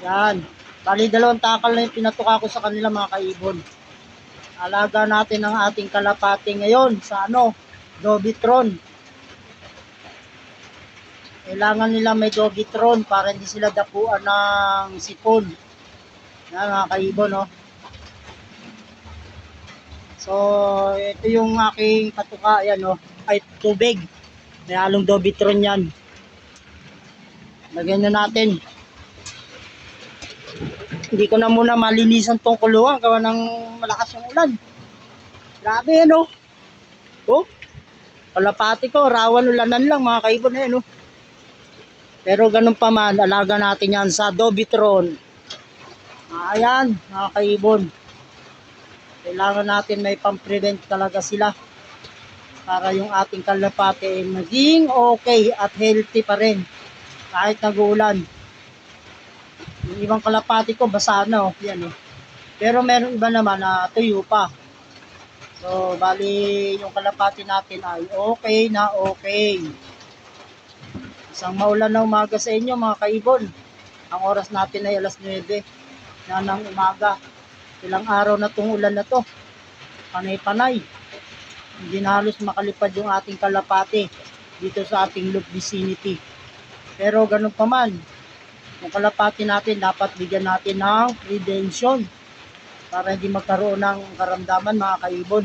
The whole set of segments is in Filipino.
Yan. Bali, 2 takal na yung pinatuka ko sa kanila mga kaibon. Alaga natin ang ating kalapati ngayon sa Dogitron. Kailangan nila may Dogitron para hindi sila dapuan ng sipon. Yan mga kaibon, no? So, ito yung aking patuka, yan, no? Ay, tubig. May halong Dogitron yan. Lagyan na natin. Hindi ko na muna malinisan tong kulungan gawa ng malakas yung ulan. Grabe, ano? Oh, kalapati ko, rawan ulanan lang mga kaibon, no? Pero ganun pa man, alaga natin yan sa Dogitron. Ayan, mga kaibon. Kailangan natin may pang-prevent talaga sila para yung ating kalapati ay maging okay at healthy pa rin kahit nag-uulan. Yung ibang kalapati ko basa na, yan, pero meron iba naman na tuyo pa. So bali yung kalapati natin ay okay na okay. Isang maulan na umaga sa inyo mga kaibon. Ang oras natin ay alas 9 na ng umaga. Ilang araw na itong ulan na to, panay-panay. Hindi na halos makalipad yung ating kalapati dito sa ating loop vicinity. Pero ganun pa man, yung kalapati natin dapat bigyan natin ng prevention para hindi magkaroon ng karamdaman mga kaibon.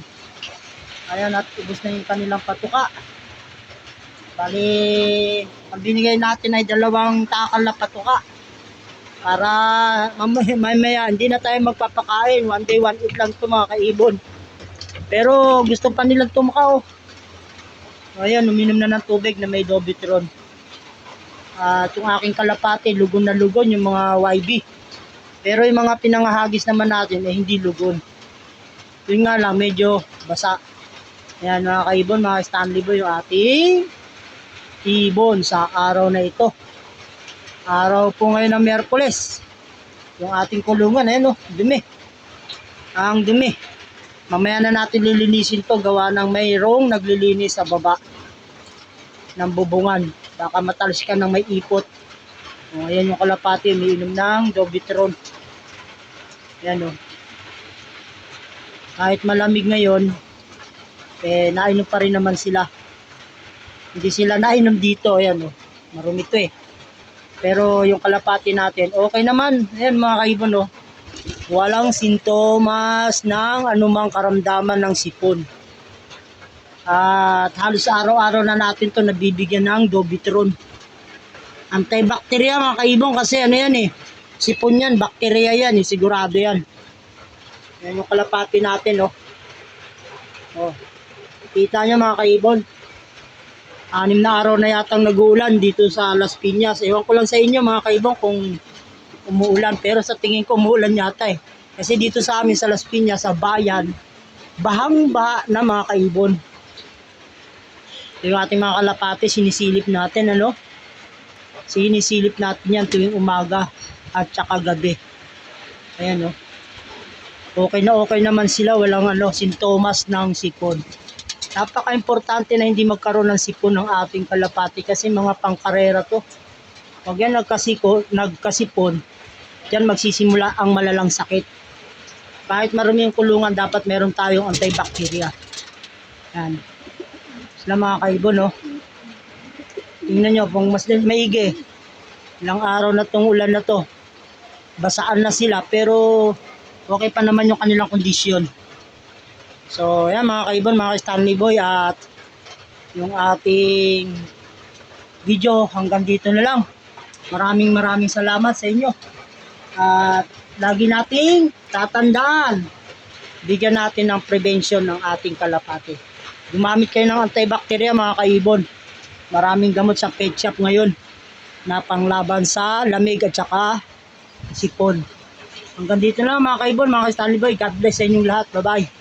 Ayan, at ubos na yung kanilang patuka. Bali, ang binigay natin ay 2 takal na patuka para mamaya hindi na tayo magpapakain. One day, one eat lang ito mga kaibon. Pero gusto pa nilang tumakaw. Ayan, uminom na ng tubig na may Dogitron. At yung aking kalapati, lugon na lugon yung mga YB. Pero yung mga pinangahagis naman natin ay hindi lugon. Yun nga lang, medyo basa. Ayan mga kaibon, mga Stanley Boy, yung ating ibon sa araw na ito. Araw po ngayon ng Miyerkules. Yung ating kulungan, ayan, dumi. Ang dumi. Mamaya na natin lilinisin to gawa ng mayroong naglilinis sa baba ng bubungan. Baka matalis ka ng may ipot. Ayan yung kalapati, umiinom ng Dogitron. Ayan, kahit malamig ngayon, nainom pa rin naman sila. Hindi sila nainom dito. Ayan, marumi to Pero yung kalapati natin, okay naman. Ayan mga kaibon, walang sintomas ng anumang karamdaman ng sipon. At halos araw-araw na natin to nabibigyan ng Dogitron. Antibacteria mga kaibon kasi yan sipon yan, bakterya yan, sigurado yan. Yan yung kalapati natin, kita nyo mga kaibon. 6 na araw na yatang nag-uulan dito sa Las Piñas. Ewan ko lang sa inyo mga kaibon kung umuulan, pero sa tingin ko umuulan yata kasi dito sa amin sa Las Piñas, sa bayan, bahang-baha na mga kaibon. Yung ating mga kalapati, sinisilip natin, sinisilip natin yan tuwing umaga at saka gabi. Ayan, okay na okay naman sila, walang sintomas ng sipon. Napaka-importante na hindi magkaroon ng sipon ng ating kalapati kasi mga pangkarera to. Pag yan nagkasipon, diyan magsisimula ang malalang sakit. Kahit marumi yung kulungan, dapat meron tayong antibacteria. Yan. Sila mga kaibon, tingnan nyo, kung mas maigi, ilang araw na tong ulan na to, basaan na sila, pero okay pa naman yung kanilang kondisyon. So, yan mga kaibon, mga Stanley Boy, at yung ating video hanggang dito na lang. Maraming salamat sa inyo. At lagi nating tatandaan, bigyan natin ng prevention ng ating kalapati. Gumamit kayo ng antibacteria mga kaibon. Maraming gamot sa pet shop ngayon na panglaban sa lamig at saka sipon. Hanggang dito na lang mga kaibon, mga Stanley Boy. God bless sa inyong lahat. Bye-bye.